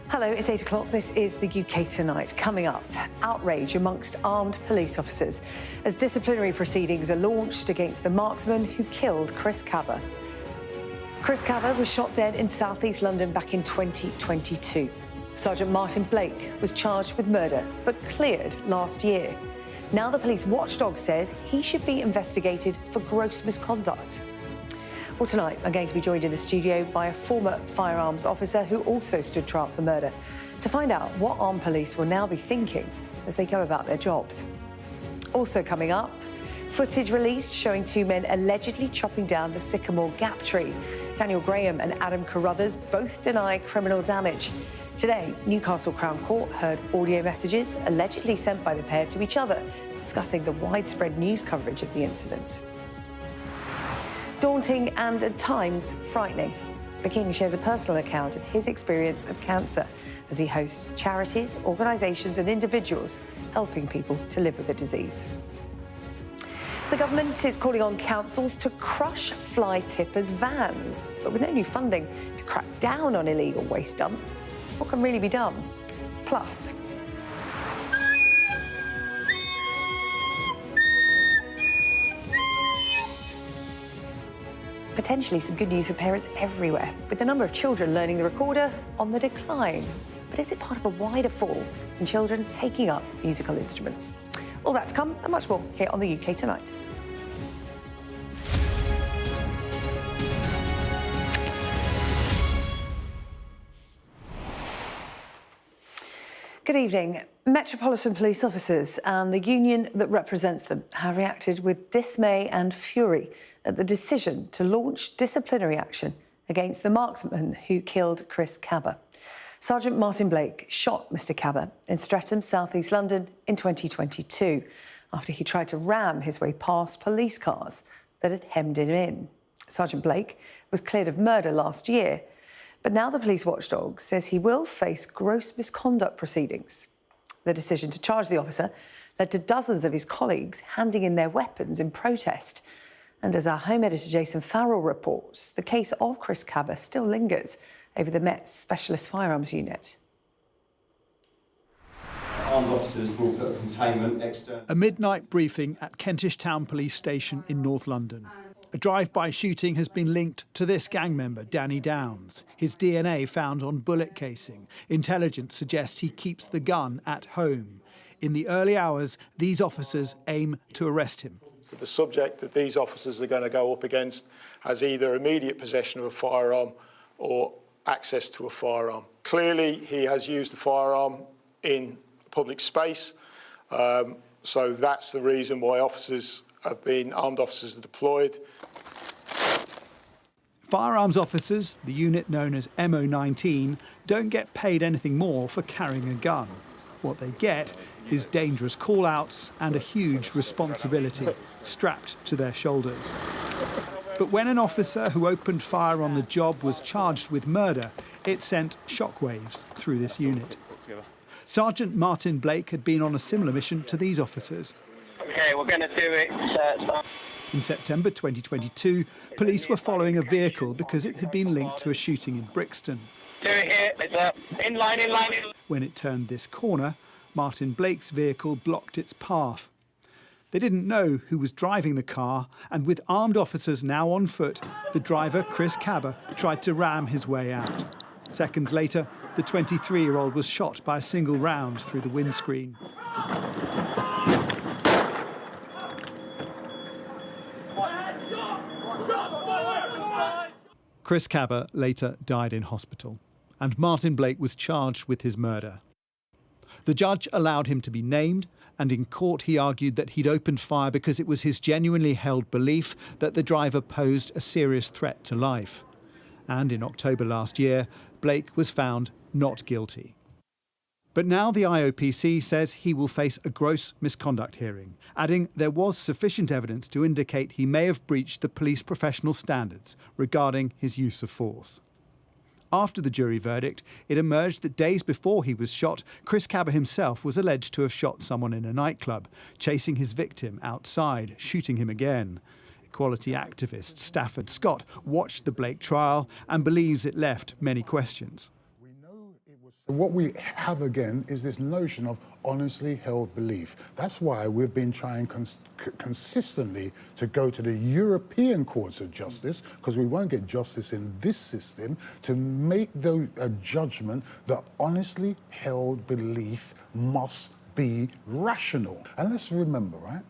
Hello, it's 8 o'clock. This is the UK Tonight. Coming up, outrage amongst armed police officers as disciplinary proceedings are launched against the marksman who killed Chris Kaba. Chris Kaba was shot dead in south-east London back in 2022. Sergeant Martin Blake was charged with murder, but cleared last year. Now the police watchdog says he should be investigated for gross misconduct. Well, tonight, I'm going to be joined in the studio by a former firearms officer who also stood trial for murder to find out what armed police will now be thinking as they go about their jobs. Also coming up, footage released showing two men allegedly chopping down the Sycamore Gap tree. Daniel Graham and Adam Carruthers both deny criminal damage. Today, Newcastle Crown Court heard audio messages allegedly sent by the pair to each other, discussing the widespread news coverage of the incident. Daunting and, at times, frightening. The King shares a personal account of his experience of cancer as he hosts charities, organisations and individuals helping people to live with the disease. The government is calling on councils to crush fly tippers' vans, but with no new funding to crack down on illegal waste dumps, what can really be done? Plus, potentially some good news for parents everywhere, with the number of children learning the recorder on the decline. But is it part of a wider fall in children taking up musical instruments? All that to come and much more here on the UK Tonight. Good evening. Metropolitan Police officers and the union that represents them have reacted with dismay and fury at the decision to launch disciplinary action against the marksman who killed Chris Kaba. Sergeant Martin Blake shot Mr Kaba in Streatham, south-east London in 2022 after he tried to ram his way past police cars that had hemmed him in. Sergeant Blake was cleared of murder last year, but now the police watchdog says he will face gross misconduct proceedings. The decision to charge the officer led to dozens of his colleagues handing in their weapons in protest. And as our Home Editor Jason Farrell reports, the case of Chris Kaba still lingers over the Met's Specialist Firearms Unit. Armed officers will put a containment external. A midnight briefing at Kentish Town Police Station in North London. A drive-by shooting has been linked to this gang member, Danny Downs. His DNA found on bullet casing. Intelligence suggests he keeps the gun at home. In the early hours, these officers aim to arrest him. The subject that these officers are going to go up against has either immediate possession of a firearm or access to a firearm. Clearly, he has used the firearm in public space, so that's the reason why armed officers are deployed. Firearms officers, the unit known as MO19, don't get paid anything more for carrying a gun. What they get is dangerous call-outs and a huge responsibility strapped to their shoulders. But when an officer who opened fire on the job was charged with murder, it sent shockwaves through this unit. Sergeant Martin Blake had been on a similar mission to these officers. OK, we're going to do it. In September 2022, police were following a vehicle because it had been linked to a shooting in Brixton. Do it here. It's in line. When it turned this corner, Martin Blake's vehicle blocked its path. They didn't know who was driving the car, and with armed officers now on foot, the driver, Chris Kaba, tried to ram his way out. Seconds later, the 23-year-old was shot by a single round through the windscreen. Chris Kaba later died in hospital, and Martin Blake was charged with his murder. The judge allowed him to be named, and in court he argued that he'd opened fire because it was his genuinely held belief that the driver posed a serious threat to life. And in October last year, Blake was found not guilty. But now the IOPC says he will face a gross misconduct hearing, adding there was sufficient evidence to indicate he may have breached the police professional standards regarding his use of force. After the jury verdict, it emerged that days before he was shot, Chris Kaba himself was alleged to have shot someone in a nightclub, chasing his victim outside, shooting him again. Equality activist Stafford Scott watched the Blake trial and believes it left many questions. What we have again is this notion of honestly held belief. That's why we've been trying consistently to go to the European courts of justice, because we won't get justice in this system, to make a judgment that honestly held belief must be rational. And let's remember, right?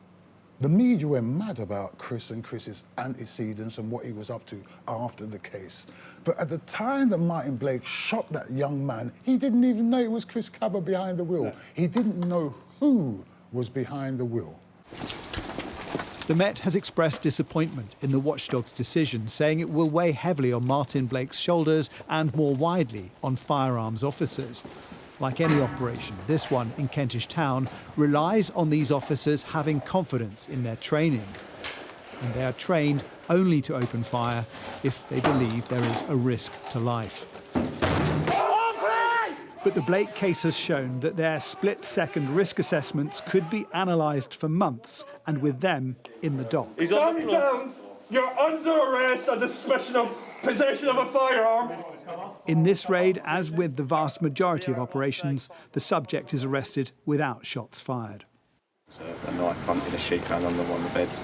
The media went mad about Chris and Chris's antecedents and what he was up to after the case. But at the time that Martin Blake shot that young man, he didn't even know it was Chris Kaba behind the wheel. No. He didn't know who was behind the wheel. The Met has expressed disappointment in the watchdog's decision, saying it will weigh heavily on Martin Blake's shoulders and more widely on firearms officers. Like any operation, this one in Kentish Town relies on these officers having confidence in their training. And they are trained only to open fire if they believe there is a risk to life. But the Blake case has shown that their split-second risk assessments could be analysed for months, and with them in the dock. Stand down! You're under arrest on suspicion of possession of a firearm. In this raid, as with the vast majority of operations, the subject is arrested without shots fired. So a knife found in a sheet found on one of the beds,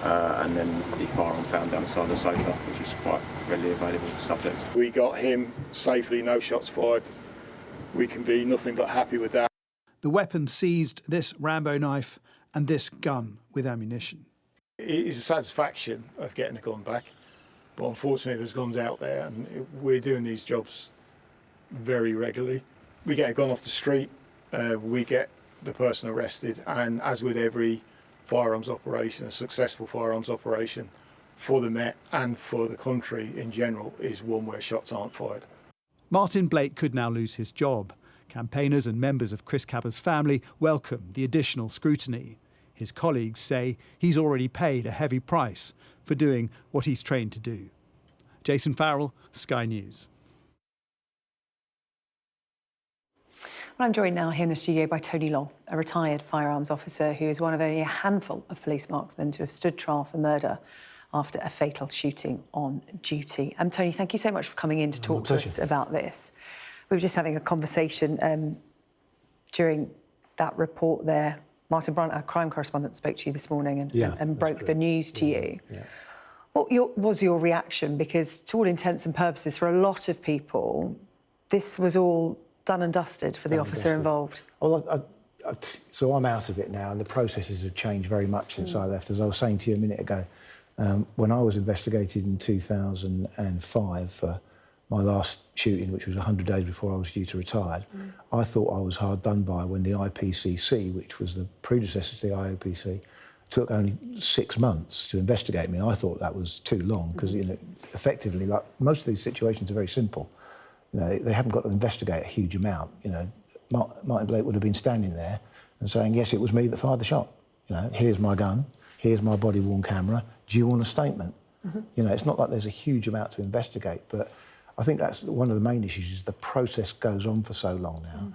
and then the firearm found down the side of the sofa, which is quite readily available to the subject. We got him safely, no shots fired. We can be nothing but happy with that. The weapon seized, this Rambo knife and this gun with ammunition. It is a satisfaction of getting the gun back, but unfortunately there's guns out there, and we're doing these jobs very regularly. We get a gun off the street, we get the person arrested, and as with every firearms operation, a successful firearms operation for the Met and for the country in general is one where shots aren't fired. Martin Blake could now lose his job. Campaigners and members of Chris Kaba's family welcome the additional scrutiny. His colleagues say he's already paid a heavy price for doing what he's trained to do. Jason Farrell, Sky News. Well, I'm joined now here in the studio by Tony Long, a retired firearms officer who is one of only a handful of police marksmen to have stood trial for murder after a fatal shooting on duty. Tony, thank you so much for coming in to talk to us about this. We were just having a conversation during that report there. Martin Brunt, our crime correspondent, spoke to you this morning and broke the news to you. Yeah. What was your reaction? Because to all intents and purposes, for a lot of people, this was all done and dusted for the officer involved. Well, so I'm out of it now, and the processes have changed very much since I left. As I was saying to you a minute ago, when I was investigated in 2005 for my last shooting, which was 100 days before I was due to retire, I thought I was hard done by when the IPCC, which was the predecessor to the IOPC, took only 6 months to investigate me. I thought that was too long because, you know, effectively, like most of these situations are very simple. You know, they haven't got to investigate a huge amount. You know, Martin Blake would have been standing there and saying, yes, it was me that fired the shot. You know, here's my gun, here's my body-worn camera, do you want a statement? You know, it's not like there's a huge amount to investigate, but I think that's one of the main issues, is the process goes on for so long now.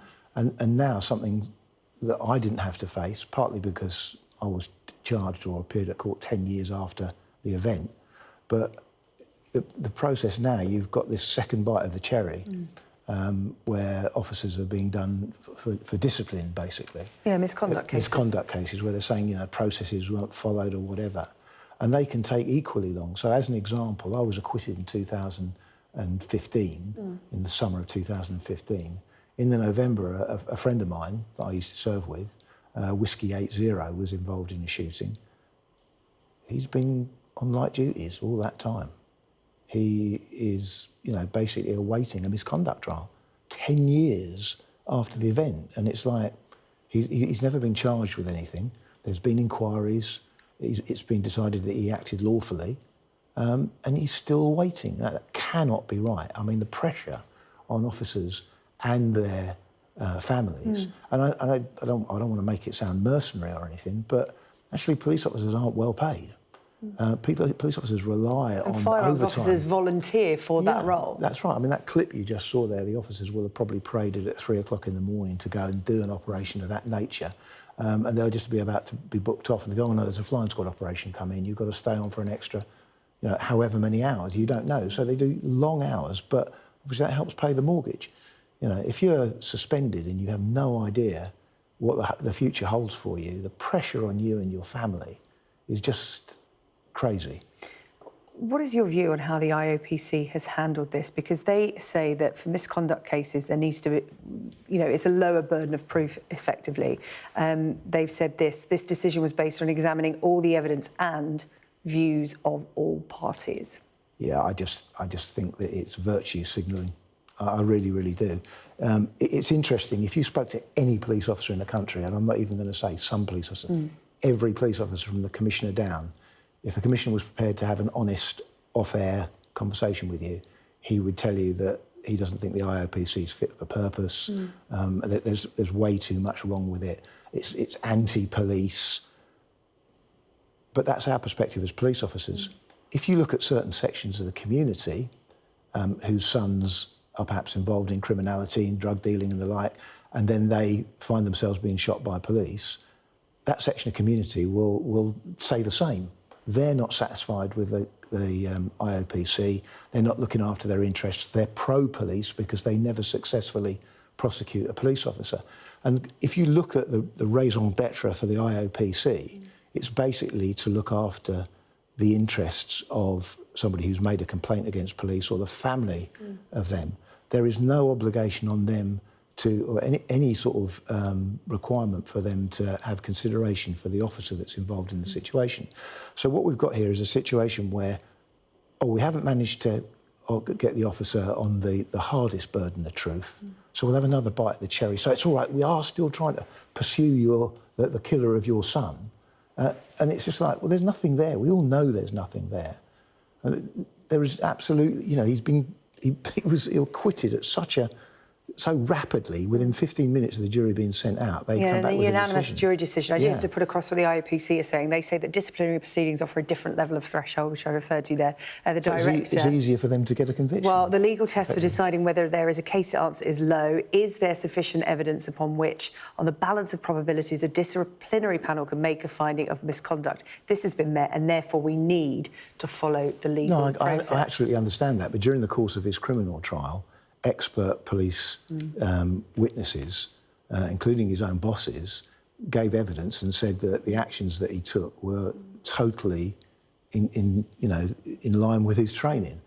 And now something that I didn't have to face, partly because I was charged or appeared at court 10 years after the event, but the process now, you've got this second bite of the cherry where officers are being done for discipline, basically. Yeah, misconduct cases. Misconduct cases where they're saying, you know, processes weren't followed or whatever. And they can take equally long. So as an example, I was acquitted in 2015, in the summer of 2015. In the November, a friend of mine that I used to serve with, Whiskey 80, was involved in a shooting. He's been on light duties all that time. He is, you know, basically awaiting a misconduct trial 10 years after the event. And it's like, he's never been charged with anything. There's been inquiries. It's been decided that he acted lawfully. And he's still waiting. That cannot be right. I mean, the pressure on officers and their families, and I don't want to make it sound mercenary or anything, but actually police officers aren't well paid. Police officers rely on overtime. Firearms officers volunteer for that role. That's right. I mean, that clip you just saw there, the officers will have probably paraded at 3 o'clock in the morning to go and do an operation of that nature. And they'll just be about to be booked off and they go, oh no, there's a flying squad operation coming, you've got to stay on for an extra, you know, however many hours, you don't know. So they do long hours, but obviously that helps pay the mortgage. You know, if you're suspended and you have no idea what the future holds for you, the pressure on you and your family is just crazy. What is your view on how the IOPC has handled this? Because they say that for misconduct cases, there needs to be, you know, it's a lower burden of proof, effectively. They've said this decision was based on examining all the evidence and views of all parties. Yeah, I just think that it's virtue signalling. I really, really do. It's interesting, if you spoke to any police officer in the country, and I'm not even going to say some police officer, every police officer from the commissioner down, if the commissioner was prepared to have an honest, off-air conversation with you, he would tell you that he doesn't think the IOPC is fit for purpose. That there's way too much wrong with it. It's anti-police. But that's our perspective as police officers. If you look at certain sections of the community whose sons are perhaps involved in criminality and drug dealing and the like, and then they find themselves being shot by police, that section of community will say the same. They're not satisfied with the IOPC. They're not looking after their interests. They're pro-police because they never successfully prosecute a police officer. And if you look at the raison d'etre for the IOPC, it's basically to look after the interests of somebody who's made a complaint against police or the family of them. There is no obligation on them to, or any sort of requirement for them to have consideration for the officer that's involved in the situation. So what we've got here is a situation where, we haven't managed to get the officer on the hardest burden of truth, so we'll have another bite of the cherry. So it's all right, we are still trying to pursue the killer of your son. And it's just like, well, there's nothing there. We all know there's nothing there. There is absolutely, you know, he was acquitted at so rapidly, within 15 minutes of the jury being sent out, they come back with a unanimous decision. jury decision. I do have to put across what the IOPC is saying. They say that disciplinary proceedings offer a different level of threshold, which I referred to there. The director... It's easier for them to get a conviction. Well, the legal test for deciding whether there is a case answer is low. Is there sufficient evidence upon which, on the balance of probabilities, a disciplinary panel can make a finding of misconduct? This has been met, and therefore we need to follow the legal process. I absolutely understand that, but during the course of his criminal trial, expert police witnesses, including his own bosses, gave evidence and said that the actions that he took were totally in line with his training.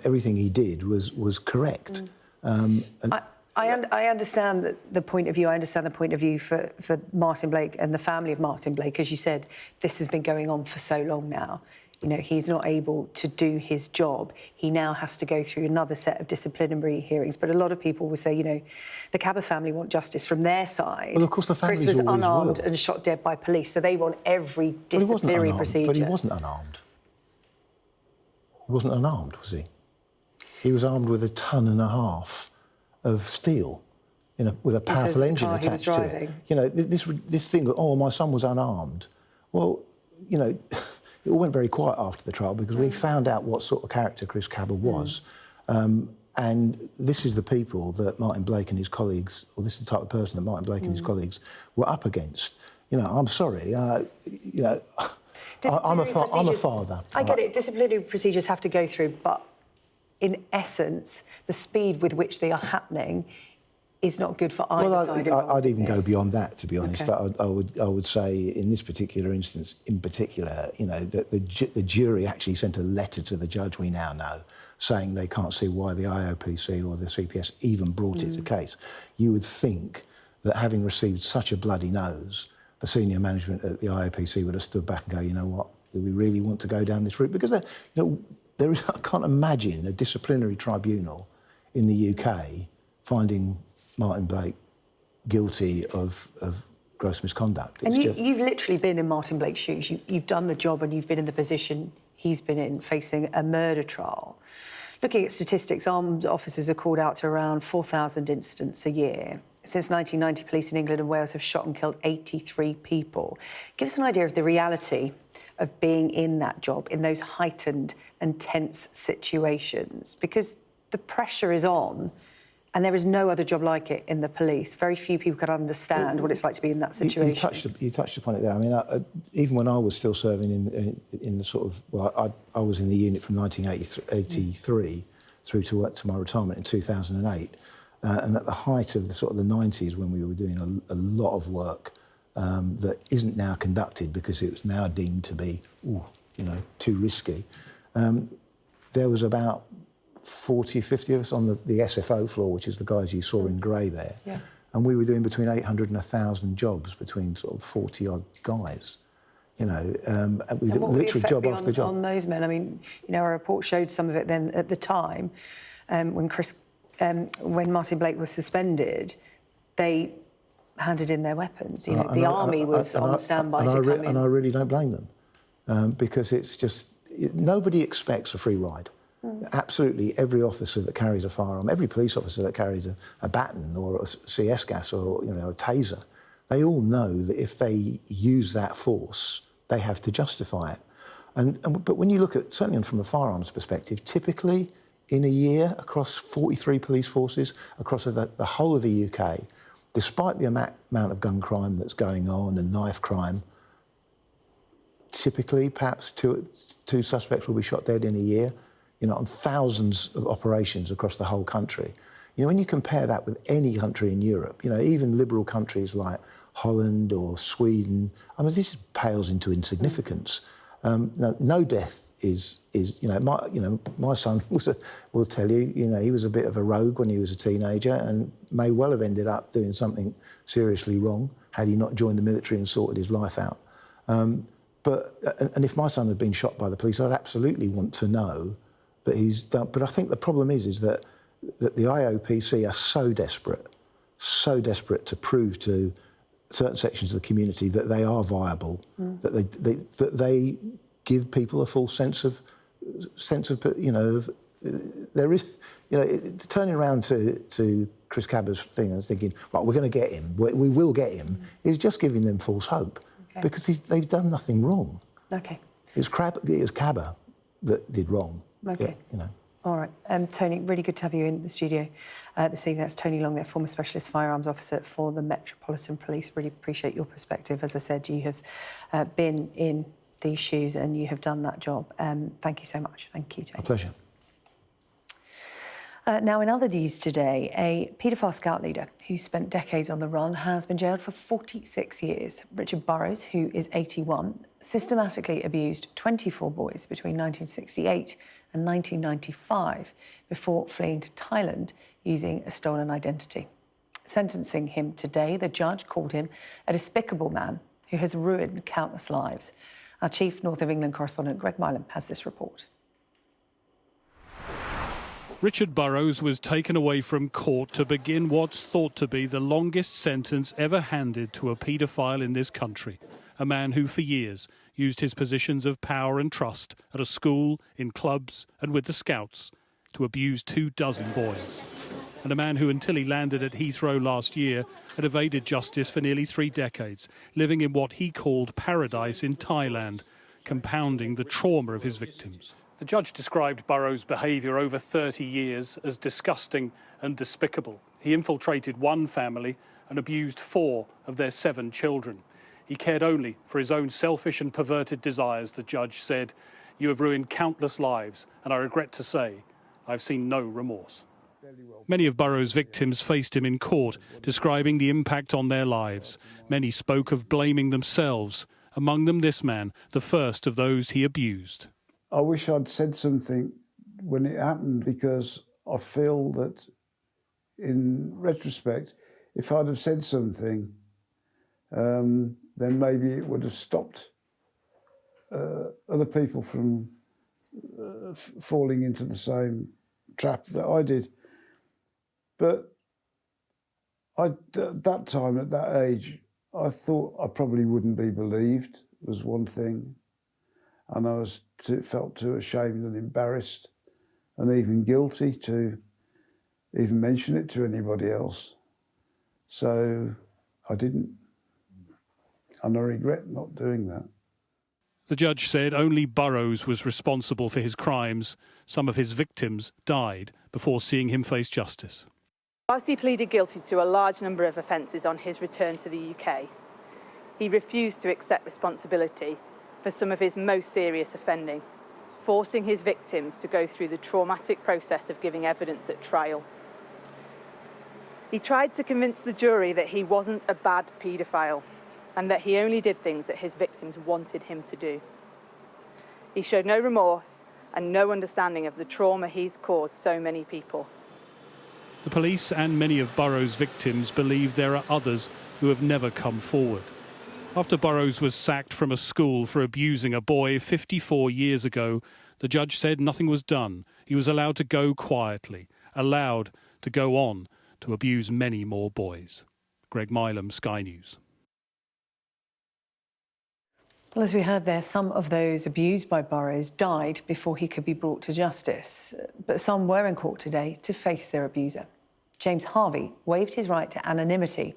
Everything he did was correct. I understand the point of view. I understand the point of view for Martin Blake and the family of Martin Blake. As you said, this has been going on for so long now. You know, he's not able to do his job. He now has to go through another set of disciplinary hearings. But a lot of people will say, you know, the Kaba family want justice from their side. Well, of course, the families Chris was always unarmed will. and shot dead by police, so they want every disciplinary procedure. But he wasn't unarmed. He wasn't unarmed, was he? He was armed with 1.5 tons of steel, with a powerful engine attached to it. You know, this thing, my son was unarmed. Well, you know, it all went very quiet after the trial because we found out what sort of character Chris Kaba was. And this is the people that Martin Blake and his colleagues, or this is the type of person that Martin Blake and his colleagues were up against. You know, I'm sorry, you know, I'm a father. I get it, disciplinary procedures have to go through, but in essence, the speed with which they are happening is not good for either side. I'd even go beyond that, to be honest. Okay. I would say, in this particular instance, in particular, you know, that the jury actually sent a letter to the judge, we now know, saying they can't see why the IOPC or the CPS even brought it to case. You would think that having received such a bloody nose, the senior management at the IOPC would have stood back and go, you know what, do we really want to go down this route? Because, you know, I can't imagine a disciplinary tribunal in the UK finding Martin Blake guilty of gross misconduct. And you've literally been in Martin Blake's shoes. You've done the job and you've been in the position he's been in, facing a murder trial. Looking at statistics, armed officers are called out to around 4,000 incidents a year. Since 1990, police in England and Wales have shot and killed 83 people. Give us an idea of the reality of being in that job, in those heightened and tense situations, because the pressure is on. And there is no other job like it in the police. Very few people can understand what it's like to be in that situation. You touched upon it there. I mean, even when I was still serving in the sort of... Well, I was in the unit from 1983 through to my retirement in 2008. And at the height of the sort of the 90s, when we were doing a lot of work that isn't now conducted because it was now deemed to be, too risky, there was about 40, 50 of us on the SFO floor, which is the guys you saw in grey there. Yeah. And we were doing between 800 and 1,000 jobs between sort of 40-odd guys. And we did literally job after job. On those men, I mean, a report showed some of it then at the time, when Martin Blake was suspended, they handed in their weapons. The army was on standby to come in. And I really don't blame them, because it's just, nobody expects a free ride. Absolutely every officer that carries a firearm, every police officer that carries a baton or a CS gas or a taser, they all know that if they use that force, they have to justify it. But when you look at, certainly from a firearms perspective, typically in a year across 43 police forces across the whole of the UK, despite the amount of gun crime that's going on and knife crime, typically perhaps two suspects will be shot dead in a year. On thousands of operations across the whole country. When you compare that with any country in Europe, even liberal countries like Holland or Sweden, I mean, this pales into insignificance. No death is my son will tell you, he was a bit of a rogue when he was a teenager and may well have ended up doing something seriously wrong had he not joined the military and sorted his life out. But if my son had been shot by the police, I'd absolutely want to know that he's done. But I think the problem is that the IOPC are so desperate to prove to certain sections of the community that they are viable, that they give people a false sense of there is, turning around to Chris Kaba's thing and thinking, right, we're going to get him, we will get him, is just giving them false hope, because they've done nothing wrong. Okay. It was Kaba that did wrong. Okay. All right. Tony, really good to have you in the studio this evening. That's Tony Long, their former specialist firearms officer for the Metropolitan Police. Really appreciate your perspective. As I said, you have been in these shoes and you have done that job. Thank you so much. Thank you, Tony. A pleasure. Now, in other news today, a paedophile scout leader who spent decades on the run has been jailed for 46 years. Richard Burrows, who is 81, systematically abused 24 boys between 1968 and 1995 before fleeing to Thailand using a stolen identity. Sentencing him today, the judge called him a despicable man who has ruined countless lives. Our chief North of England correspondent Greg Milam has this report. Richard Burrows was taken away from court to begin what's thought to be the longest sentence ever handed to a paedophile in this country. A man who for years used his positions of power and trust at a school, in clubs and with the Scouts to abuse 24 boys. And a man who, until he landed at Heathrow last year, had evaded justice for nearly 3 decades, living in what he called paradise in Thailand, compounding the trauma of his victims. The judge described Burrows' behaviour over 30 years as disgusting and despicable. He infiltrated one family and abused 4 of their 7 children. He cared only for his own selfish and perverted desires, the judge said. You have ruined countless lives, and I regret to say, I've seen no remorse. Many of Burrows' victims faced him in court, describing the impact on their lives. Many spoke of blaming themselves, among them this man, the first of those he abused. I wish I'd said something when it happened, because I feel that, in retrospect, if I'd have said something, then maybe it would have stopped other people from falling into the same trap that I did. But at that time, at that age, I thought I probably wouldn't be believed, was one thing. And I felt too ashamed and embarrassed and even guilty to even mention it to anybody else. So I didn't. And I regret not doing that. The judge said only Burrows was responsible for his crimes. Some of his victims died before seeing him face justice. Whilst he pleaded guilty to a large number of offences on his return to the UK, he refused to accept responsibility for some of his most serious offending, forcing his victims to go through the traumatic process of giving evidence at trial. He tried to convince the jury that he wasn't a bad paedophile and that he only did things that his victims wanted him to do. He showed no remorse and no understanding of the trauma he's caused so many people. The police and many of Burrows' victims believe there are others who have never come forward. After Burrows was sacked from a school for abusing a boy 54 years ago, the judge said nothing was done. He was allowed to go quietly, allowed to go on to abuse many more boys. Greg Milam, Sky News. Well, as we heard there, some of those abused by Burrows died before he could be brought to justice. But some were in court today to face their abuser. James Harvey waived his right to anonymity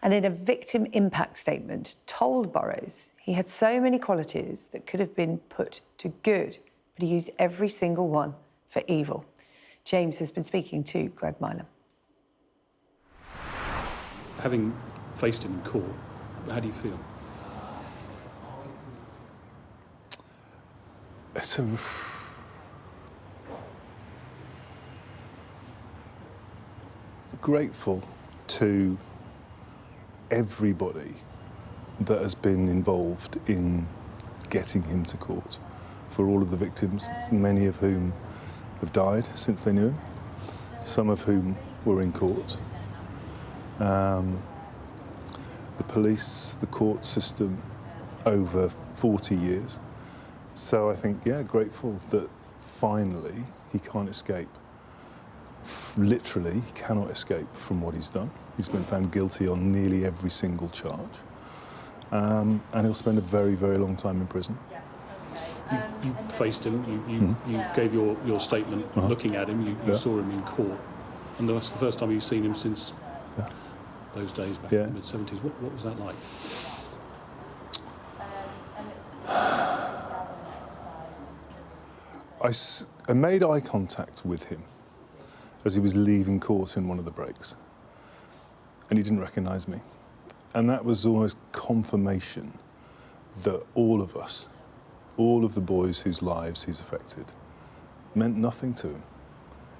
and in a victim impact statement told Burrows he had so many qualities that could have been put to good, but he used every single one for evil. James has been speaking to Greg Milam. Having faced him in court, how do you feel? It's grateful to everybody that has been involved in getting him to court, for all of the victims, many of whom have died since they knew him, some of whom were in court. The police, the court system, over 40 years. So I think, yeah, grateful that finally he can't escape. Literally, he cannot escape from what he's done. He's been found guilty on nearly every single charge. And he'll spend a very, very long time in prison. You faced him, you gave your statement looking at him, you saw him in court. And that's the first time you've seen him since those days back in the mid-70s. What was that like? I made eye contact with him as he was leaving court in one of the breaks, and he didn't recognise me. And that was almost confirmation that all of us, all of the boys whose lives he's affected, meant nothing to him.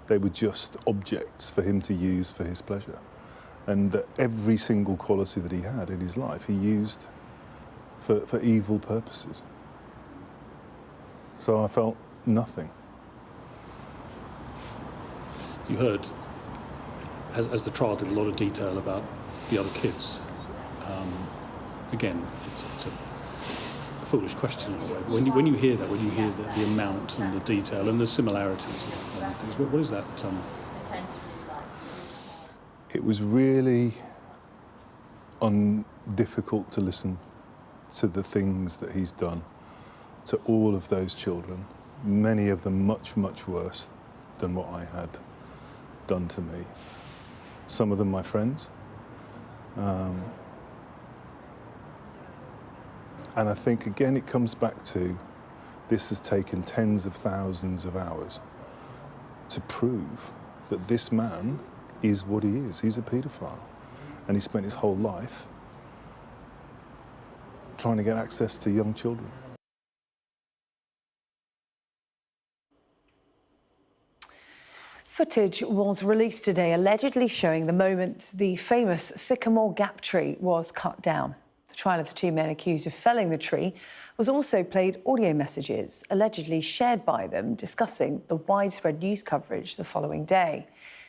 They were just objects for him to use for his pleasure. And that every single quality that he had in his life, he used for evil purposes. So I felt nothing. You heard, as the trial did, a lot of detail about the other kids. Again, it's a foolish question in a way. When you hear that, when you hear the amount and the detail and the similarities and things, what is that? It was really difficult to listen to the things that he's done to all of those children, many of them much, much worse than what I had done to me. Some of them my friends. And I think, again, it comes back to this has taken tens of thousands of hours to prove that this man is what he is. He's a paedophile. And he spent his whole life trying to get access to young children. Footage was released today allegedly showing the moment the famous Sycamore Gap tree was cut down. The trial of the two men accused of felling the tree was also played audio messages allegedly shared by them discussing the widespread news coverage the following day.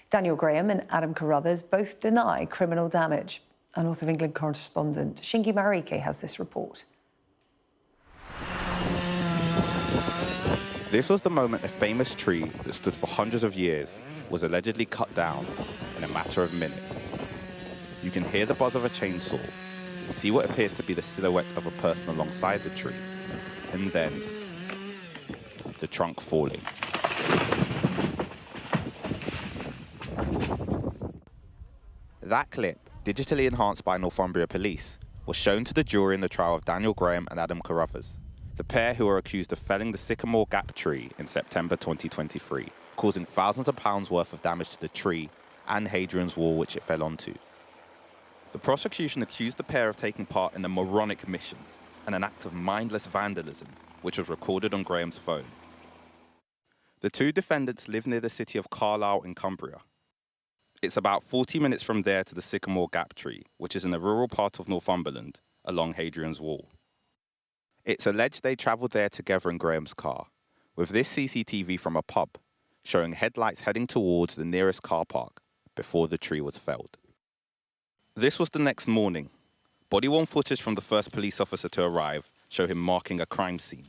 Daniel Graham and Adam Carruthers both deny criminal damage. Our North of England correspondent Shingi Marike has this report. This was the moment a famous tree that stood for hundreds of years was allegedly cut down in a matter of minutes. You can hear the buzz of a chainsaw, see what appears to be the silhouette of a person alongside the tree, and then the trunk falling. That clip, digitally enhanced by Northumbria Police, was shown to the jury in the trial of Daniel Graham and Adam Carruthers, the pair who are accused of felling the Sycamore Gap tree in September 2023, causing thousands of pounds worth of damage to the tree and Hadrian's Wall which it fell onto. The prosecution accused the pair of taking part in a moronic mission and an act of mindless vandalism, which was recorded on Graham's phone. The two defendants live near the city of Carlisle in Cumbria. It's about 40 minutes from there to the Sycamore Gap tree, which is in a rural part of Northumberland, along Hadrian's Wall. It's alleged they travelled there together in Graham's car, with this CCTV from a pub showing headlights heading towards the nearest car park before the tree was felled. This was the next morning. Body-worn footage from the first police officer to arrive show him marking a crime scene.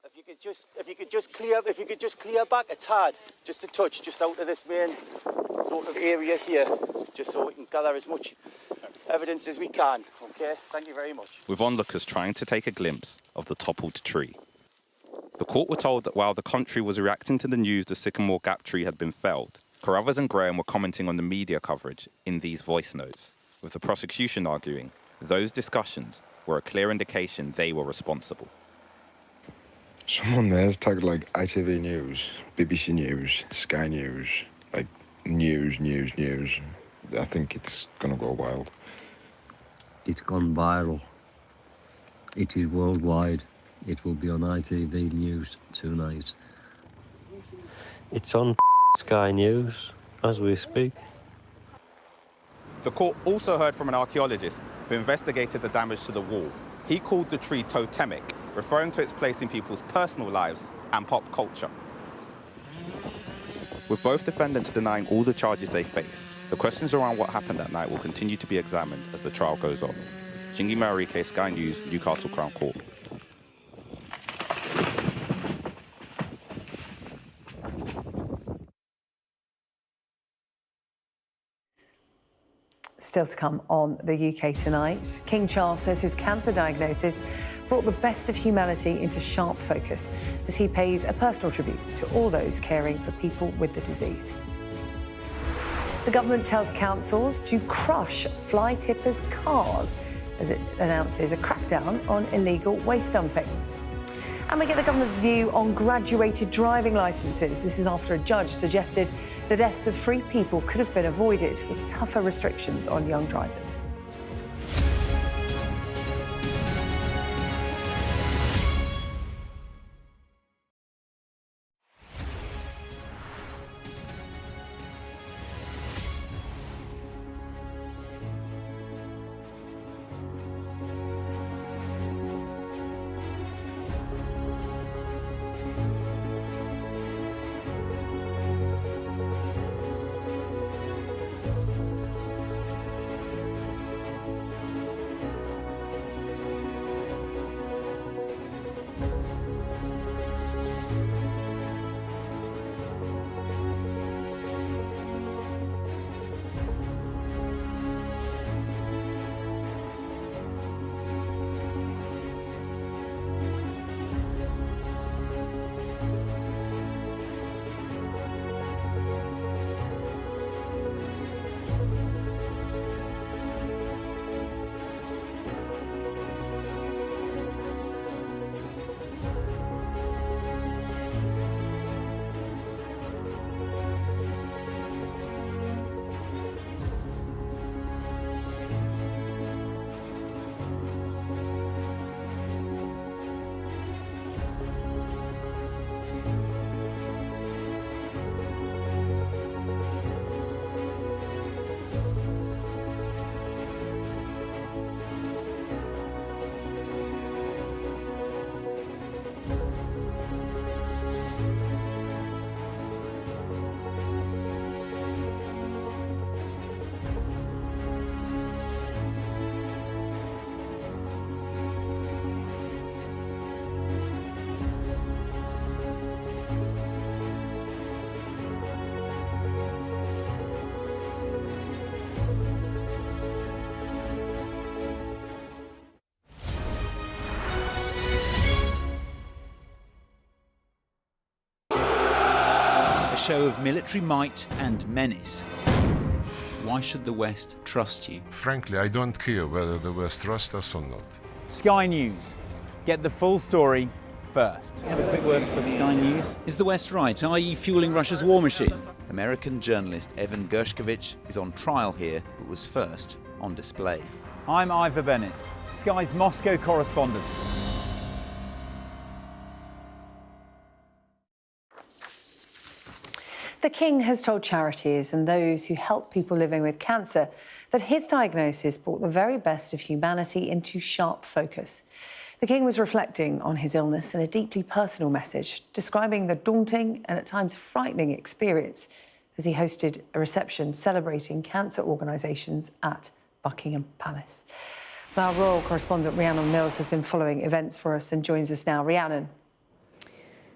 If you could just clear back a tad, just a touch, just out of this main sort of area here, just so we can gather as much evidence as we can. Okay, thank you very much. With onlookers trying to take a glimpse of the toppled tree. The court were told that while the country was reacting to the news the Sycamore Gap tree had been felled, Carruthers and Graham were commenting on the media coverage in these voice notes, with the prosecution arguing those discussions were a clear indication they were responsible. Someone there's tagged like ITV News, BBC News, Sky News, like news. I think it's gonna go wild. It's gone viral. It is worldwide. It will be on ITV News tonight. It's on Sky News as we speak. The court also heard from an archaeologist who investigated the damage to the wall. He called the tree totemic, referring to its place in people's personal lives and pop culture. With both defendants denying all the charges they face, the questions around what happened that night will continue to be examined as the trial goes on. Chingy Marike, Sky News, Newcastle Crown Court. Still to come on the UK tonight. King Charles says his cancer diagnosis brought the best of humanity into sharp focus as he pays a personal tribute to all those caring for people with the disease. The government tells councils to crush fly tippers' cars as it announces a crackdown on illegal waste dumping. And we get the government's view on graduated driving licences. This is after a judge suggested the deaths of 3 people could have been avoided with tougher restrictions on young drivers. Show of military might and menace. Why should the West trust you? Frankly, I don't care whether the West trusts us or not. Sky News. Get the full story first. Have a quick word for Sky News. Is the West right? Are you fueling Russia's war machine? American journalist Evan Gershkovich is on trial here, but was first on display. I'm Ivor Bennett, Sky's Moscow correspondent. The King has told charities and those who help people living with cancer that his diagnosis brought the very best of humanity into sharp focus. The King was reflecting on his illness in a deeply personal message, describing the daunting and at times frightening experience as he hosted a reception celebrating cancer organisations at Buckingham Palace. Our royal correspondent Rhiannon Mills has been following events for us and joins us now. Rhiannon.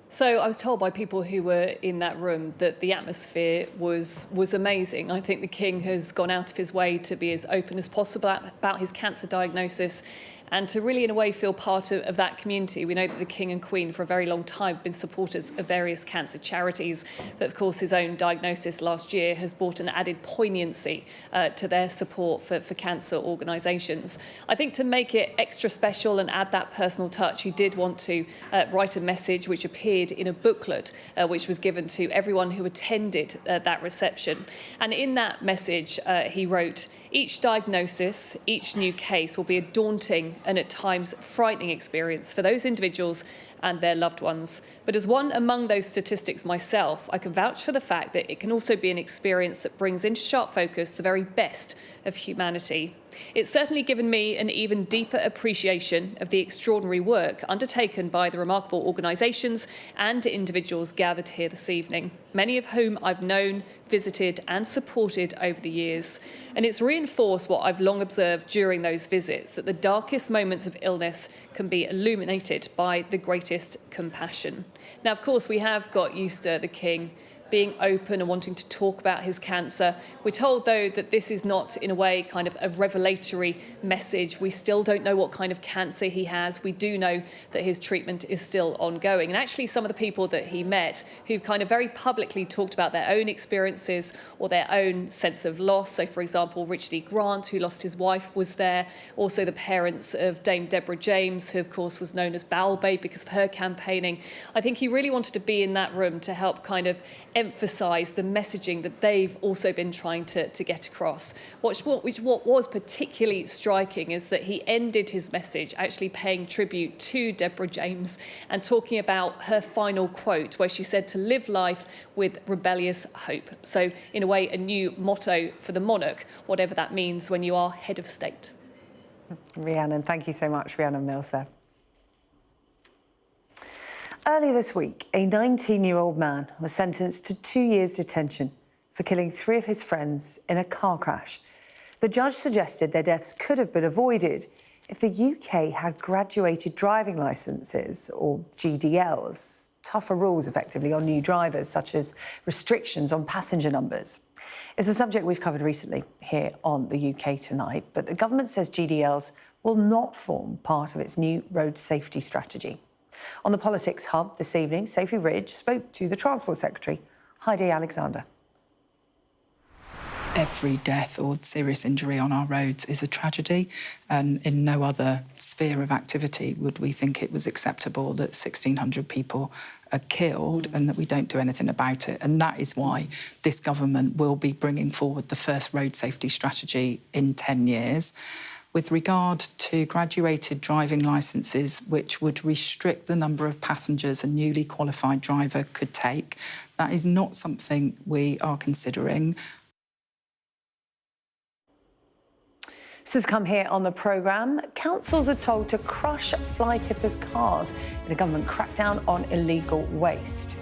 So I was told by people who were in that room that the atmosphere was amazing. I think the King has gone out of his way to be as open as possible about his cancer diagnosis and to really, in a way, feel part of that community. We know that the King and Queen for a very long time have been supporters of various cancer charities, but of course his own diagnosis last year has brought an added poignancy to their support for cancer organisations. I think to make it extra special and add that personal touch, he did want to write a message which appeared in a booklet which was given to everyone who attended that reception. And in that message he wrote, "Each diagnosis, each new case will be a daunting and at times frightening experience for those individuals and their loved ones. But as one among those statistics myself, I can vouch for the fact that it can also be an experience that brings into sharp focus the very best of humanity. It's certainly given me an even deeper appreciation of the extraordinary work undertaken by the remarkable organisations and individuals gathered here this evening, many of whom I've known, visited and supported over the years. And it's reinforced what I've long observed during those visits, that the darkest moments of illness can be illuminated by the greatest compassion." Now, of course, we have got used to the King being open and wanting to talk about his cancer. We're told, though, that this is not, in a way, kind of a revelatory message. We still don't know what kind of cancer he has. We do know that his treatment is still ongoing. And actually, some of the people that he met who've kind of very publicly talked about their own experiences or their own sense of loss. So, for example, Richard E. Grant, who lost his wife, was there. Also, the parents of Dame Deborah James, who, of course, was known as Bowel Babe because of her campaigning. I think he really wanted to be in that room to help kind of emphasise the messaging that they've also been trying to get across. What was particularly striking is that he ended his message actually paying tribute to Deborah James and talking about her final quote, where she said to live life with rebellious hope. So, in a way, a new motto for the monarch, whatever that means when you are head of state. Rhiannon, thank you so much. Rhiannon Mills there. Earlier this week, a 19-year-old man was sentenced to 2 years detention for killing 3 of his friends in a car crash. The judge suggested their deaths could have been avoided if the UK had graduated driving licences, or GDLs, tougher rules effectively on new drivers, such as restrictions on passenger numbers. It's a subject we've covered recently here on the UK Tonight, but the government says GDLs will not form part of its new road safety strategy. On the Politics Hub this evening, Sophie Ridge spoke to the Transport Secretary, Heidi Alexander. Every death or serious injury on our roads is a tragedy, and in no other sphere of activity would we think it was acceptable that 1,600 people are killed and that we don't do anything about it. And that is why this government will be bringing forward the first road safety strategy in 10 years. With regard to graduated driving licences, which would restrict the number of passengers a newly qualified driver could take, that is not something we are considering. This has come here on the programme. Councils are told to crush fly tippers' cars in a government crackdown on illegal waste.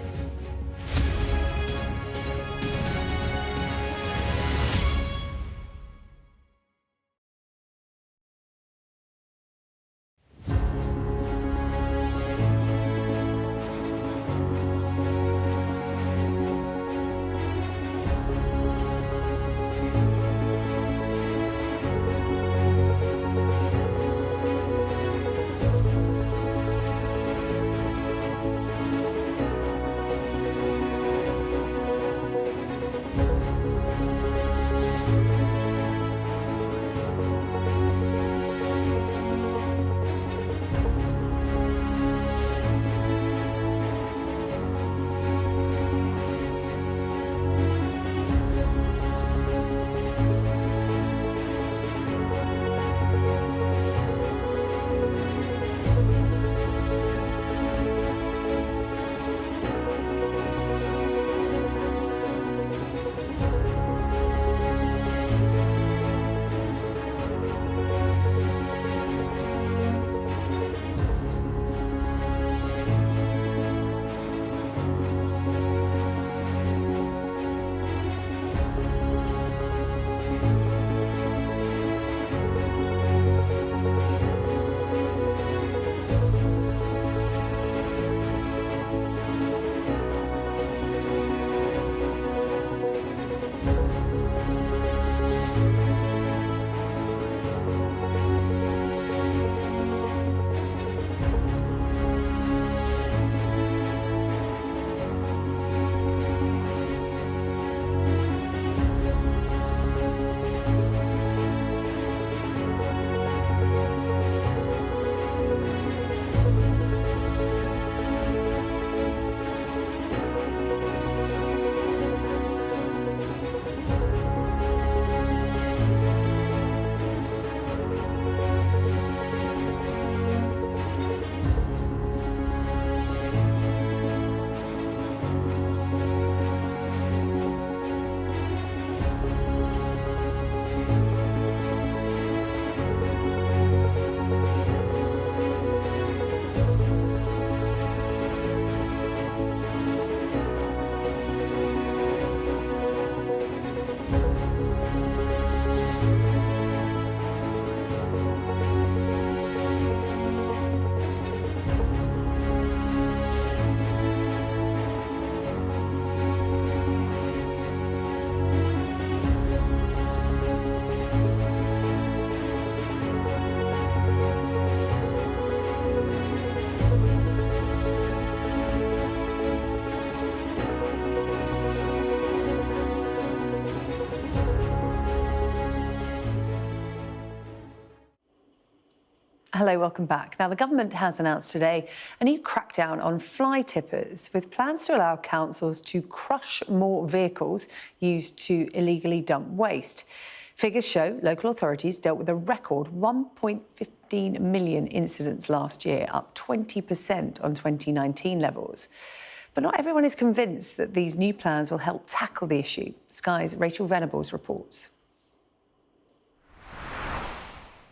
Hello, welcome back. Now, the government has announced today a new crackdown on fly tippers with plans to allow councils to crush more vehicles used to illegally dump waste. Figures show local authorities dealt with a record 1.15 million incidents last year, up 20% on 2019 levels. But not everyone is convinced that these new plans will help tackle the issue. Sky's Rachel Venables reports.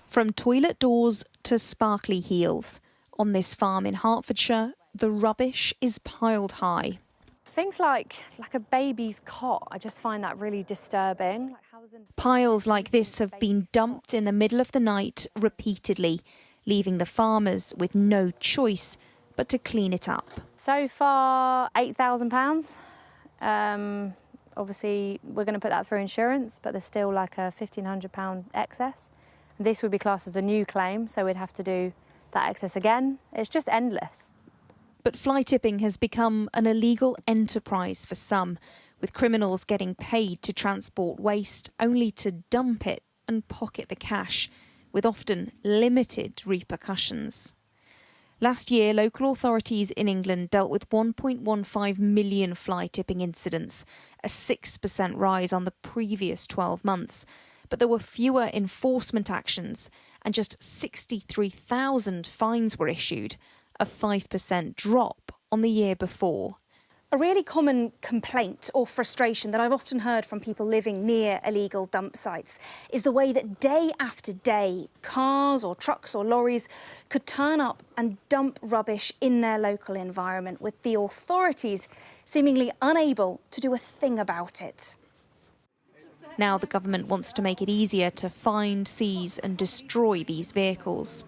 From toilet doors to sparkly heels, on this farm in Hertfordshire, the rubbish is piled high. Things like a baby's cot, I just find that really disturbing. Piles like this have been dumped in the middle of the night repeatedly, leaving the farmers with no choice but to clean it up. So far, £8,000. Obviously, we're going to put that through insurance, but there's still like a £1,500 excess. This would be classed as a new claim, so we'd have to do that excess again. It's just endless. But fly tipping has become an illegal enterprise for some, with criminals getting paid to transport waste only to dump it and pocket the cash, with often limited repercussions. Last year, local authorities in England dealt with 1.15 million fly tipping incidents, a 6% rise on the previous 12 months. But there were fewer enforcement actions and just 63,000 fines were issued, a 5% drop on the year before. A really common complaint or frustration that I've often heard from people living near illegal dump sites is the way that day after day, cars or trucks or lorries could turn up and dump rubbish in their local environment, with the authorities seemingly unable to do a thing about it. Now the government wants to make it easier to find, seize and destroy these vehicles.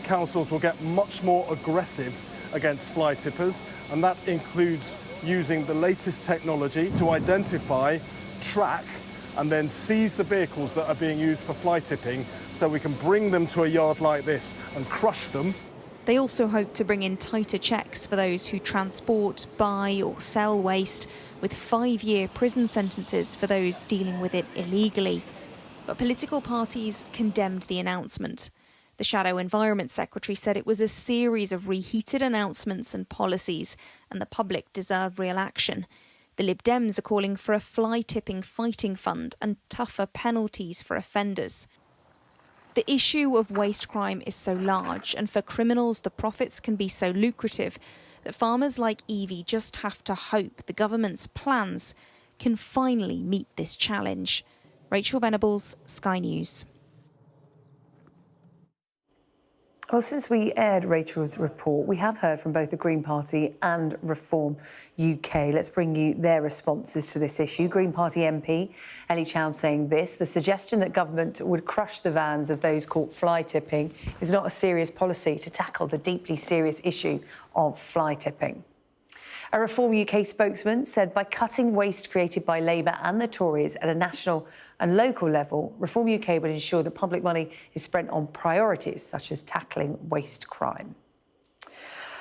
Councils will get much more aggressive against fly tippers, and that includes using the latest technology to identify, track and then seize the vehicles that are being used for fly tipping, so we can bring them to a yard like this and crush them. They also hope to bring in tighter checks for those who transport, buy or sell waste, with 5-year prison sentences for those dealing with it illegally. But political parties condemned the announcement. The Shadow Environment Secretary said it was a series of reheated announcements and policies, and the public deserve real action. The Lib Dems are calling for a fly-tipping fighting fund and tougher penalties for offenders. The issue of waste crime is so large, and for criminals the profits can be so lucrative, that farmers like Evie just have to hope the government's plans can finally meet this challenge. Rachel Venables, Sky News. Well, since we aired Rachel's report, we have heard from both the Green Party and Reform UK. Let's bring you their responses to this issue. Green Party MP Ellie Chown saying this: the suggestion that government would crush the vans of those caught fly tipping is not a serious policy to tackle the deeply serious issue of fly tipping. A Reform UK spokesman said by cutting waste created by Labour and the Tories at a national and local level, Reform UK would ensure that public money is spent on priorities such as tackling waste crime.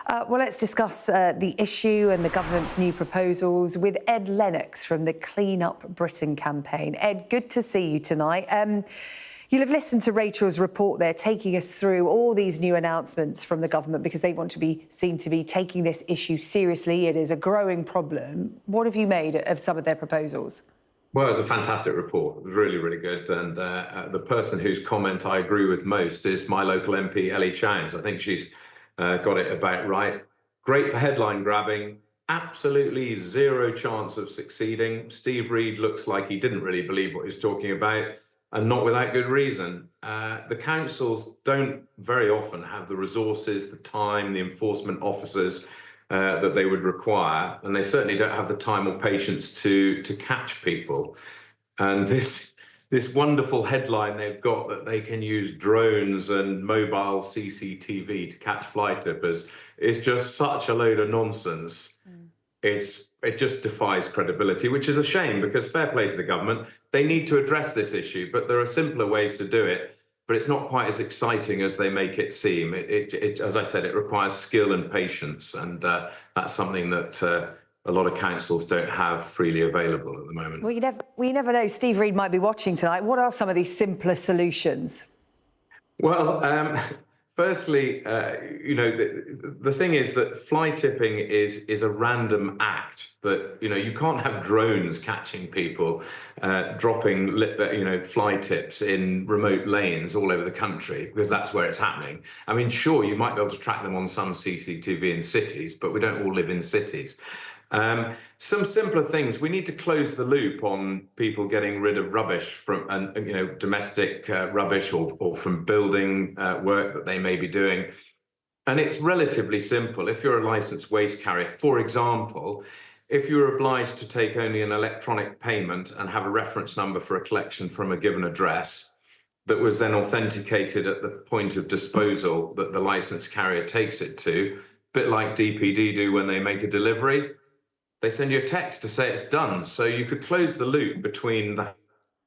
Well, let's discuss the issue and the government's new proposals with Ed Lennox from the Clean Up Britain campaign. Ed, good to see you tonight. You'll have listened to Rachel's report there, taking us through all these new announcements from the government because they want to be seen to be taking this issue seriously. It is a growing problem. What have you made of some of their proposals? Well, it was a fantastic report. It was really, really good. And the person whose comment I agree with most is my local MP, Ellie Chowns. I think she's got it about right. Great for headline grabbing. Absolutely zero chance of succeeding. Steve Reed looks like he didn't really believe what he's talking about, and not without good reason. The councils don't very often have the resources, the time, the enforcement officers that they would require, and they certainly don't have the time or patience to catch people. And this wonderful headline they've got that they can use drones and mobile CCTV to catch fly tippers is just such a load of nonsense. It just defies credibility, which is a shame because fair play to the government. They need to address this issue, but there are simpler ways to do it. But it's not quite as exciting as they make it seem. As I said, it requires skill and patience, and that's something that a lot of councils don't have freely available at the moment. Well, you never know. Steve Reed might be watching tonight. What are some of these simpler solutions? Well, Firstly, the thing is that fly tipping is a random act. That you can't have drones catching people dropping fly tips in remote lanes all over the country, because that's where it's happening. I mean, sure, you might be able to track them on some CCTV in cities, but we don't all live in cities. Some simpler things. We need to close the loop on people getting rid of rubbish from, domestic rubbish or from building work that they may be doing. And it's relatively simple. If you're a licensed waste carrier, for example, if you're obliged to take only an electronic payment and have a reference number for a collection from a given address that was then authenticated at the point of disposal that the licensed carrier takes it to, a bit like DPD do when they make a delivery, they send you a text to say it's done. So you could close the loop between the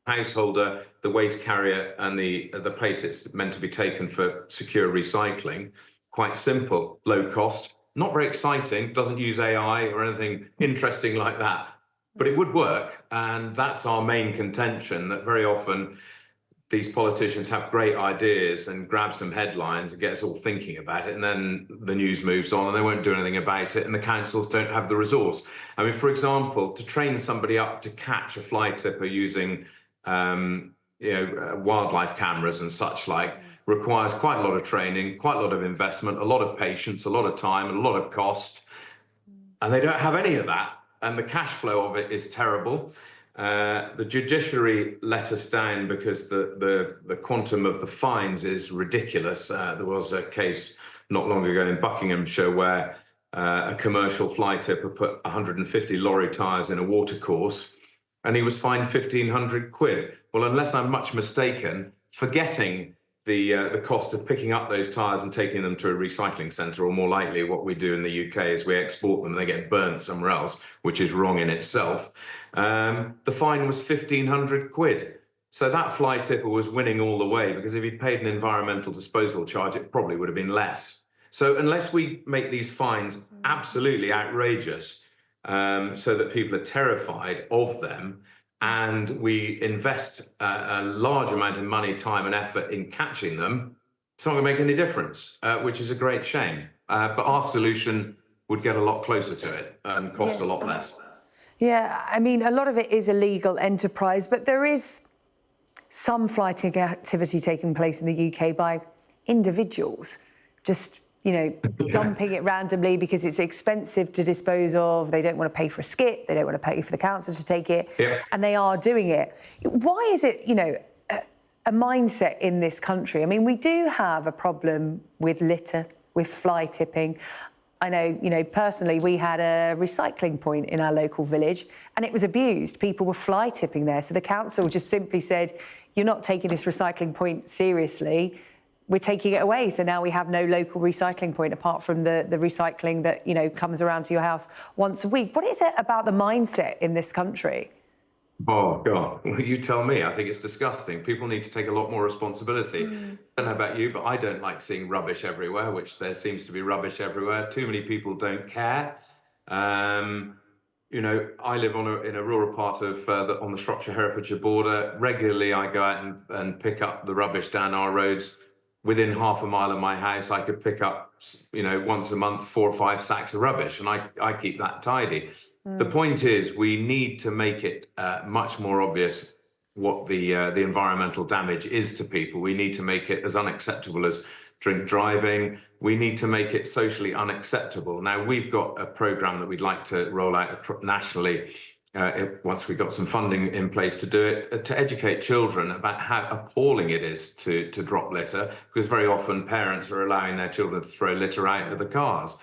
householder, the waste carrier, and the place it's meant to be taken for secure recycling. Quite simple, low cost, not very exciting, doesn't use AI or anything interesting like that, but it would work. And that's our main contention, that very often these politicians have great ideas and grab some headlines and get us all thinking about it, and then the news moves on and they won't do anything about it, and the councils don't have the resource. I mean, for example, to train somebody up to catch a fly tipper using wildlife cameras and such like requires quite a lot of training, quite a lot of investment, a lot of patience, a lot of time, and a lot of cost. And they don't have any of that, and the cash flow of it is terrible. The judiciary let us down because the quantum of the fines is ridiculous. There was a case not long ago in Buckinghamshire where a commercial fly tipper put 150 lorry tyres in a watercourse and he was fined 1,500 quid. Well, unless I'm much mistaken, forgetting the cost of picking up those tyres and taking them to a recycling centre, or more likely what we do in the UK is we export them and they get burnt somewhere else, which is wrong in itself. The fine was 1,500 quid. So that fly tipper was winning all the way, because if he'd paid an environmental disposal charge, it probably would have been less. So unless we make these fines absolutely outrageous, so that people are terrified of them, and we invest a large amount of money, time and effort in catching them, it's not going to make any difference, which is a great shame. But our solution would get a lot closer to it and cost a lot less. Yeah, I mean, a lot of it is illegal enterprise, but there is some fly tipping activity taking place in the UK by individuals, just, dumping it randomly because it's expensive to dispose of. They don't want to pay for a skip. They don't want to pay for the council to take it. Yeah. And they are doing it. Why is it, a mindset in this country? I mean, we do have a problem with litter, with fly tipping. I know, personally, we had a recycling point in our local village and it was abused. People were fly tipping there. So the council just simply said, you're not taking this recycling point seriously. We're taking it away. So now we have no local recycling point apart from the recycling that, comes around to your house once a week. What is it about the mindset in this country? Oh, God. Well, you tell me. I think it's disgusting. People need to take a lot more responsibility. I don't know about you, but I don't like seeing rubbish everywhere, which there seems to be rubbish everywhere. Too many people don't care. I live in a rural part of on the Shropshire-Herefordshire border. Regularly, I go out and pick up the rubbish down our roads. Within half a mile of my house, I could pick up, once a month, 4 or 5 sacks of rubbish, and I keep that tidy. The point is, we need to make it much more obvious what the environmental damage is to people. We need to make it as unacceptable as drink driving. We need to make it socially unacceptable. Now, we've got a programme that we'd like to roll out nationally once we've got some funding in place to do it, to educate children about how appalling it is to drop litter, because very often parents are allowing their children to throw litter out of the cars.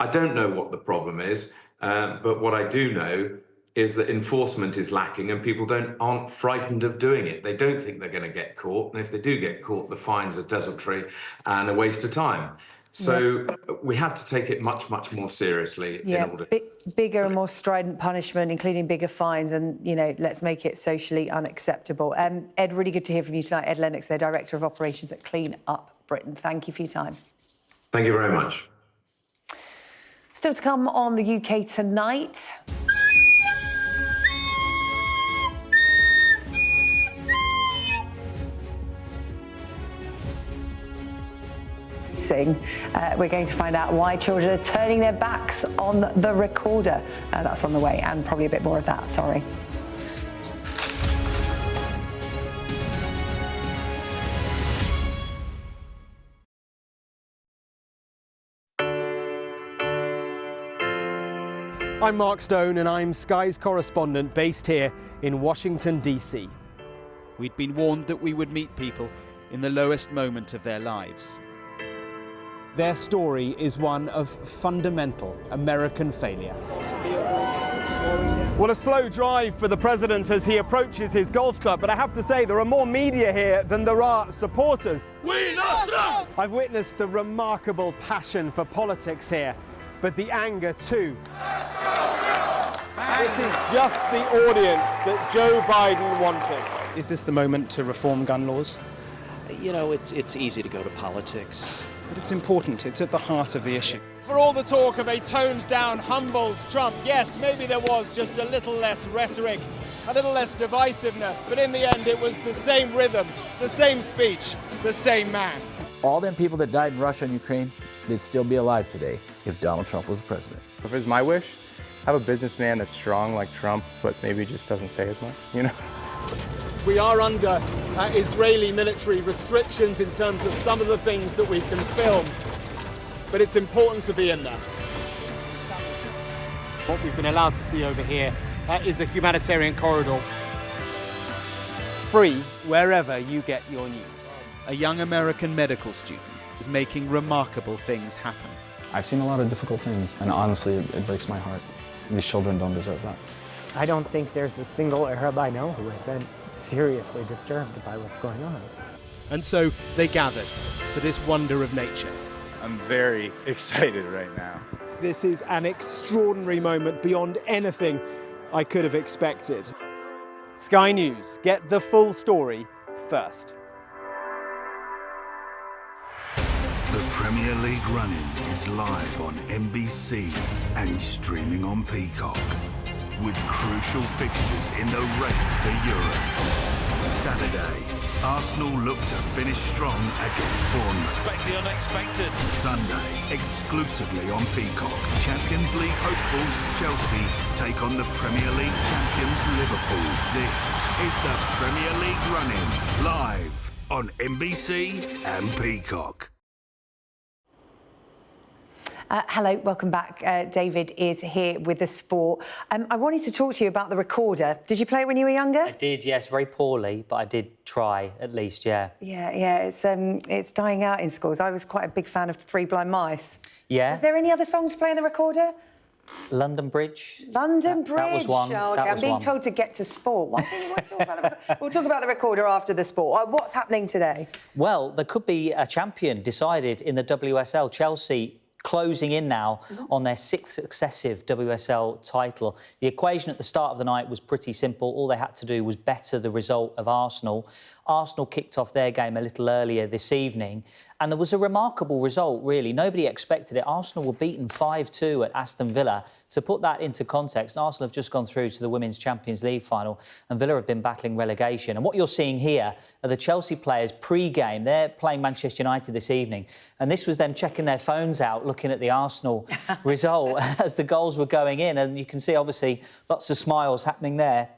I don't know what the problem is, but what I do know is that enforcement is lacking and people aren't frightened of doing it. They don't think they're going to get caught, and if they do get caught, the fines are desultory and a waste of time. So we have to take it much, much more seriously in order. Bigger and more strident punishment, including bigger fines, and, let's make it socially unacceptable. Ed, really good to hear from you tonight. Ed Lennox, the Director of Operations at Clean Up Britain. Thank you for your time. Thank you very much. Still to come on the UK Tonight. policing. We're going to find out why children are turning their backs on the recorder. That's on the way, and probably a bit more of that, sorry. I'm Mark Stone and I'm Sky's correspondent based here in Washington, D.C. We'd been warned that we would meet people in the lowest moment of their lives. Their story is one of fundamental American failure. Well, a slow drive for the president as he approaches his golf club, but I have to say there are more media here than there are supporters. We love Trump! I've witnessed the remarkable passion for politics here, but the anger too. This is just the audience that Joe Biden wanted. Is this the moment to reform gun laws? You know, it's easy to go to politics. But it's important, it's at the heart of the issue. For all the talk of a toned-down, humbled Trump, yes, maybe there was just a little less rhetoric, a little less divisiveness, but in the end it was the same rhythm, the same speech, the same man. All them people that died in Russia and Ukraine, they'd still be alive today if Donald Trump was the president. If it was my wish, have a businessman that's strong like Trump, but maybe just doesn't say as much, you know? We are under Israeli military restrictions in terms of some of the things that we can film, but it's important to be in there. What we've been allowed to see over here is a humanitarian corridor, free wherever you get your news. A young American medical student is making remarkable things happen. I've seen a lot of difficult things, and honestly, it breaks my heart. These children don't deserve that. I don't think there's a single Arab I know who isn't seriously disturbed by what's going on. And so they gathered for this wonder of nature. I'm very excited right now. This is an extraordinary moment beyond anything I could have expected. Sky News, get the full story first. The Premier League run-in is live on NBC and streaming on Peacock, with crucial fixtures in the race for Europe. Saturday, Arsenal look to finish strong against Bournemouth. Expect the unexpected. Sunday, exclusively on Peacock, Champions League hopefuls Chelsea take on the Premier League champions Liverpool. This is the Premier League run-in, live on NBC and Peacock. Hello, welcome back. David is here with the sport. I wanted to talk to you about the recorder. Did you play it when you were younger? I did, yes, very poorly, but I did try at least, yeah. Yeah, it's dying out in schools. I was quite a big fan of Three Blind Mice. Yeah. Was there any other songs playing the recorder? London Bridge. London Bridge. That was one. Oh, okay. I'm being told to get to sport. Why don't you want to talk about it? We'll talk about the recorder after the sport. What's happening today? Well, there could be a champion decided in the WSL. Chelsea closing in now on their 6th successive WSL title. The equation at the start of the night was pretty simple. All they had to do was better the result of Arsenal. Arsenal kicked off their game a little earlier this evening, and there was a remarkable result, really. Nobody expected it. Arsenal were beaten 5-2 at Aston Villa. To put that into context, Arsenal have just gone through to the Women's Champions League final, and Villa have been battling relegation. And what you're seeing here are the Chelsea players pre-game. They're playing Manchester United this evening, and this was them checking their phones out, looking at the Arsenal result as the goals were going in. And you can see, obviously, lots of smiles happening there.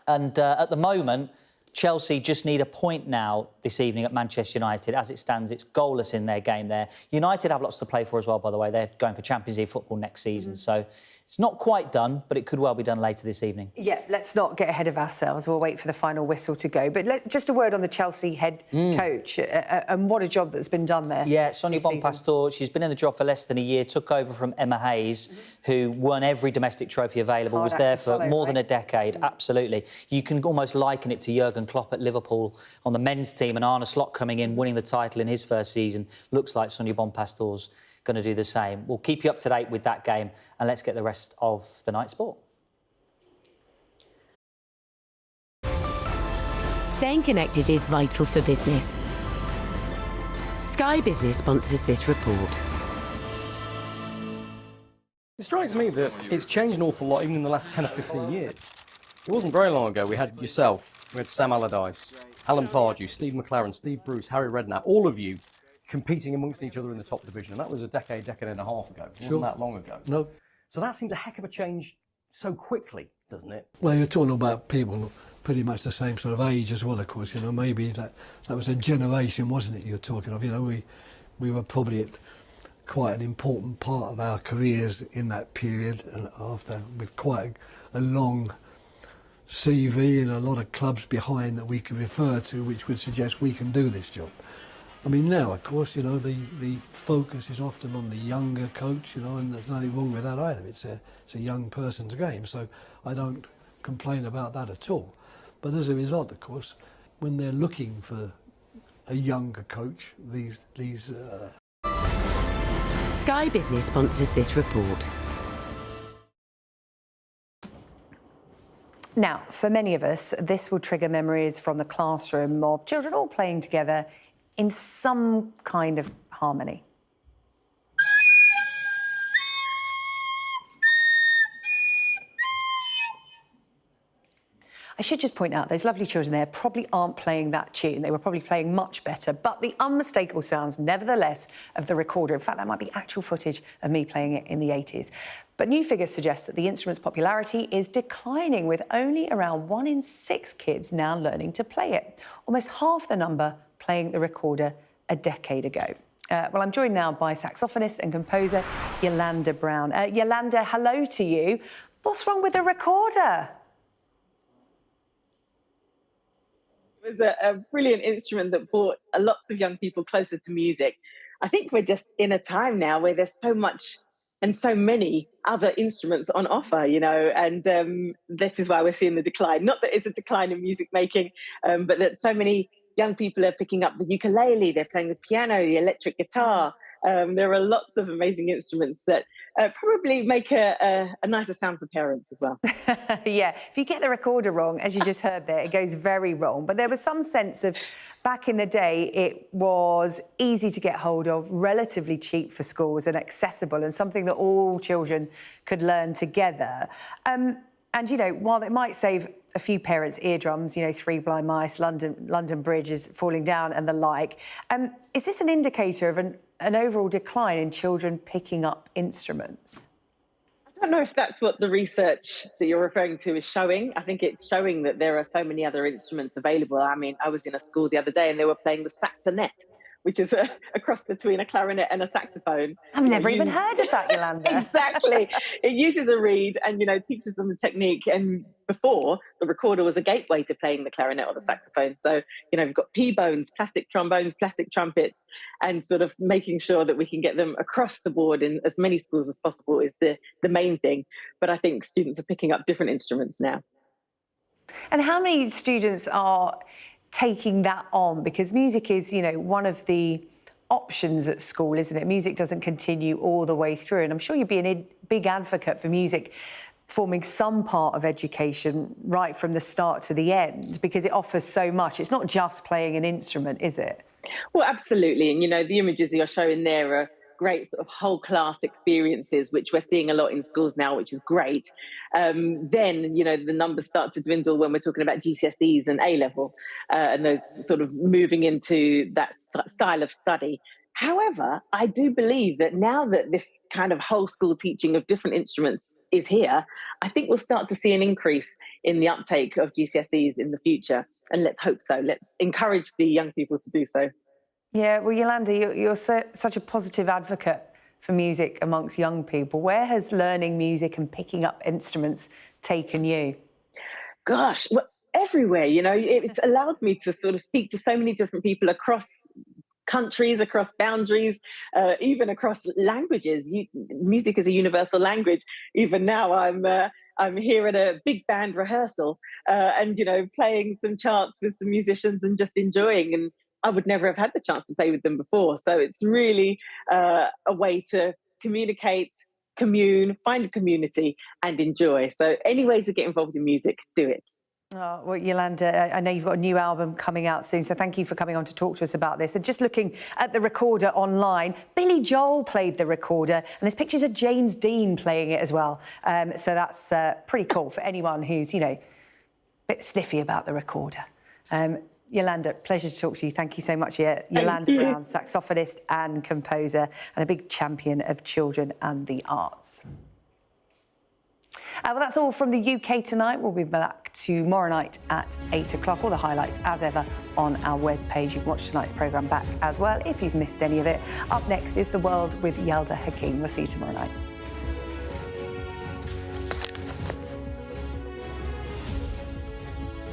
And at the moment, Chelsea just need a point now this evening at Manchester United. As it stands, it's goalless in their game there. United have lots to play for as well, by the way. They're going for Champions League football next season. So it's not quite done, but it could well be done later this evening. Yeah, let's not get ahead of ourselves. We'll wait for the final whistle to go. But just a word on the Chelsea head coach and what a job that's been done there. Yeah, Sonia Bonpastor, she's been in the job for less than a year, took over from Emma Hayes, who won every domestic trophy available, was there for more than a decade. Absolutely. You can almost liken it to Jurgen Klopp at Liverpool on the men's team, and Arne Slot coming in, winning the title in his first season. Looks like Sonia Bonpastor's going to do the same. We'll keep you up to date with that game, and let's get the rest of the night's sport. Staying connected is vital for business. Sky Business sponsors this report. It strikes me that it's changed an awful lot even in the last 10 or 15 years. It wasn't very long ago we had yourself, we had Sam Allardyce, Alan Pardew, Steve McLaren, Steve Bruce, Harry Redknapp, all of you competing amongst each other in the top division. And that was a decade and a half ago. It wasn't that long ago. No. So that seemed a heck of a change so quickly, doesn't it? Well, you're talking about people pretty much the same sort of age as well, of course. You know, maybe that was a generation, wasn't it, you're talking of? You know, we were probably at quite an important part of our careers in that period, and after, with quite a long CV and a lot of clubs behind that we could refer to, which would suggest we can do this job. I mean, now, of course, you know, the focus is often on the younger coach, you know, and there's nothing wrong with that either. It's a young person's game, so I don't complain about that at all. But as a result, of course, when they're looking for a younger coach, Sky Business sponsors this report. Now, for many of us, this will trigger memories from the classroom of children all playing together in some kind of harmony. I should just point out, those lovely children there probably aren't playing that tune. They were probably playing much better, but the unmistakable sounds, nevertheless, of the recorder. In fact, that might be actual footage of me playing it in the 80s. But new figures suggest that the instrument's popularity is declining, with only around 1 in 6 kids now learning to play it. Almost half the number playing the recorder a decade ago. Well, I'm joined now by saxophonist and composer Yolanda Brown. Yolanda, hello to you. What's wrong with the recorder? It was a brilliant instrument that brought lots of young people closer to music. I think we're just in a time now where there's so much and so many other instruments on offer, you know, and this is why we're seeing the decline. Not that it's a decline in music making, but that so many young people are picking up the ukulele, they're playing the piano, the electric guitar. There are lots of amazing instruments that probably make a nicer sound for parents as well. Yeah, if you get the recorder wrong, as you just heard there, it goes very wrong. But there was some sense of, back in the day, it was easy to get hold of, relatively cheap for schools and accessible, and something that all children could learn together. And, you know, while it might save a few parents' eardrums, you know, 3 blind mice, London Bridge is falling down and the like, is this an indicator of an overall decline in children picking up instruments? I don't know if that's what the research that you're referring to is showing. I think it's showing that there are so many other instruments available. I mean, I was in a school the other day and they were playing the saxonet, which is a cross between a clarinet and a saxophone. I've never even heard of that, Yolanda. Exactly. It uses a reed and, you know, teaches them the technique. And before, the recorder was a gateway to playing the clarinet or the saxophone. So, you know, we've got P-bones, plastic trombones, plastic trumpets, and sort of making sure that we can get them across the board in as many schools as possible is the main thing. But I think students are picking up different instruments now. And how many students are taking that on? Because music is, you know, one of the options at school, isn't it? Music doesn't continue all the way through. And I'm sure you'd be a big advocate for music forming some part of education right from the start to the end, because it offers so much. It's not just playing an instrument, is it? Well, absolutely. And, you know, the images you're showing there are great sort of whole class experiences, which we're seeing a lot in schools now, which is great. Then, you know, the numbers start to dwindle when we're talking about GCSEs and A-level and those sort of moving into that style of study. However, I do believe that now that this kind of whole school teaching of different instruments is here, I think we'll start to see an increase in the uptake of GCSEs in the future. And let's hope so. Let's encourage the young people to do so. Yeah, well, Yolanda, you're such a positive advocate for music amongst young people. Where has learning music and picking up instruments taken you? Gosh, well, everywhere, you know, it's allowed me to sort of speak to so many different people across countries, across boundaries, even across languages. Music is a universal language. Even now, I'm here at a big band rehearsal and, you know, playing some charts with some musicians and just enjoying. And I would never have had the chance to play with them before. So it's really a way to communicate, commune, find a community and enjoy. So any way to get involved in music, do it. Oh, well, Yolanda, I know you've got a new album coming out soon, so thank you for coming on to talk to us about this. And just looking at the recorder online, Billy Joel played the recorder, and there's pictures of James Dean playing it as well. So that's pretty cool for anyone who's, you know, a bit sniffy about the recorder. Yolanda, pleasure to talk to you. Thank you so much. Yolanda Brown, saxophonist and composer, and a big champion of children and the arts. Well, that's all from the UK Tonight. We'll be back tomorrow night at 8 o'clock. All the highlights, as ever, on our webpage. You can watch tonight's programme back as well if you've missed any of it. Up next is The World with Yelda Hakeem. We'll see you tomorrow night.